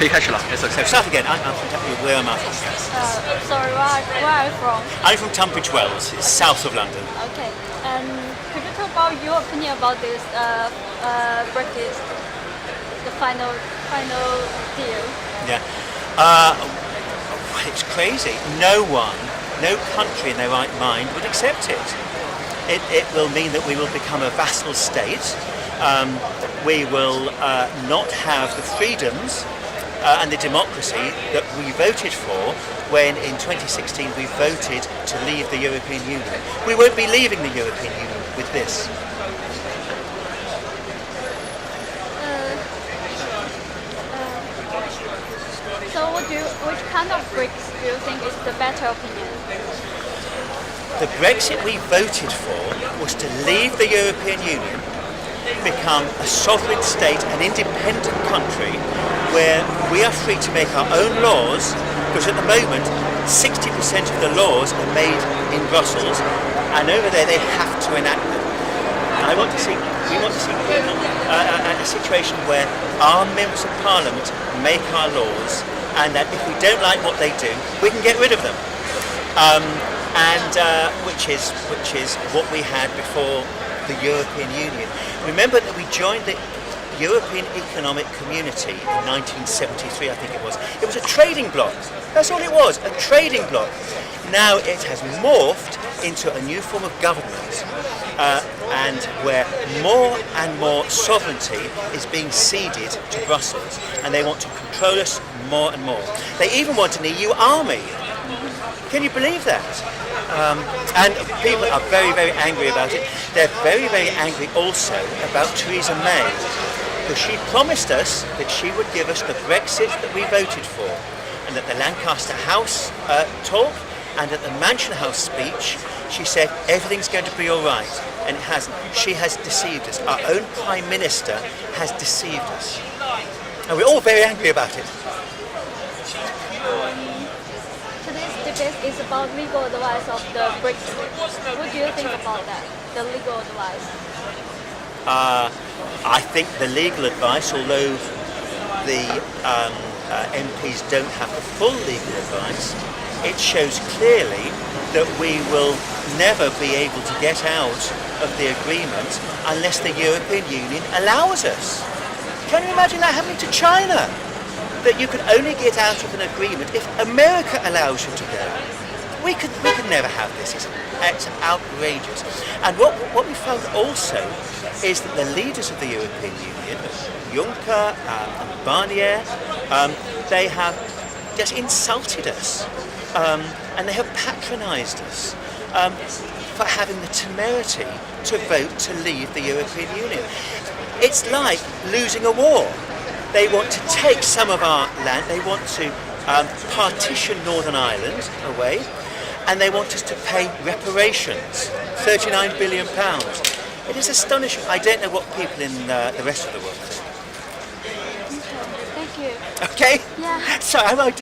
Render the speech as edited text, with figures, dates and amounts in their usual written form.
可以开始了。It's So okay. start again. Where am I from? Sorry, where are you from? I'm from Tunbridge Wells. It's south of London. Okay, and could you talk about your opinion about this Brexit, the final deal? Yeah. It's crazy. No country in their right mind would accept it. It will mean that we will become a vassal state. We will not have the freedoms and the democracy that we voted for when in 2016 we voted to leave the European Union. We won't be leaving the European Union with this. So which kind of Brexit do you think is the better opinion? The Brexit we voted for was to leave the European Union, become a sovereign state, an independent country where we are free to make our own laws, because at the moment 60% of the laws are made in Brussels and over there they have to enact them. We want to see a situation where our members of parliament make our laws, and that if we don't like what they do, we can get rid of them. Which is what we had before the European Union. Remember that we joined the European Economic Community in 1973, I think it was. It was a trading bloc. That's all it was, a trading bloc. Now it has morphed into a new form of government, and where more and more sovereignty is being ceded to Brussels, and they want to control us more and more. They even want an EU army. Can you believe that? And people are very, very angry about it. They're very, very angry also about Theresa May, because she promised us that she would give us the Brexit that we voted for, and at the Lancaster House talk and at the Mansion House speech, she said everything's going to be all right, and it hasn't. She has deceived us. Our own Prime Minister has deceived us, and we're all very angry about it. Today's debate is about legal advice of the Brexit. What do you think about that, the legal advice? I think the legal advice, although the MPs don't have the full legal advice, it shows clearly that we will never be able to get out of the agreement unless the European Union allows us. Can you imagine that happening to China? That you can only get out of an agreement if America allows you to go. We could never have this. It's outrageous. And what we found also is that the leaders of the European Union, Juncker and Barnier, they have just insulted us, and they have patronised us for having the temerity to vote to leave the European Union. It's like losing a war. They want to take some of our land, they want to partition Northern Ireland away, and they want us to pay reparations, £39 billion. It is astonishing. I don't know what people in the rest of the world think. Thank you. Okay? Yeah. So am I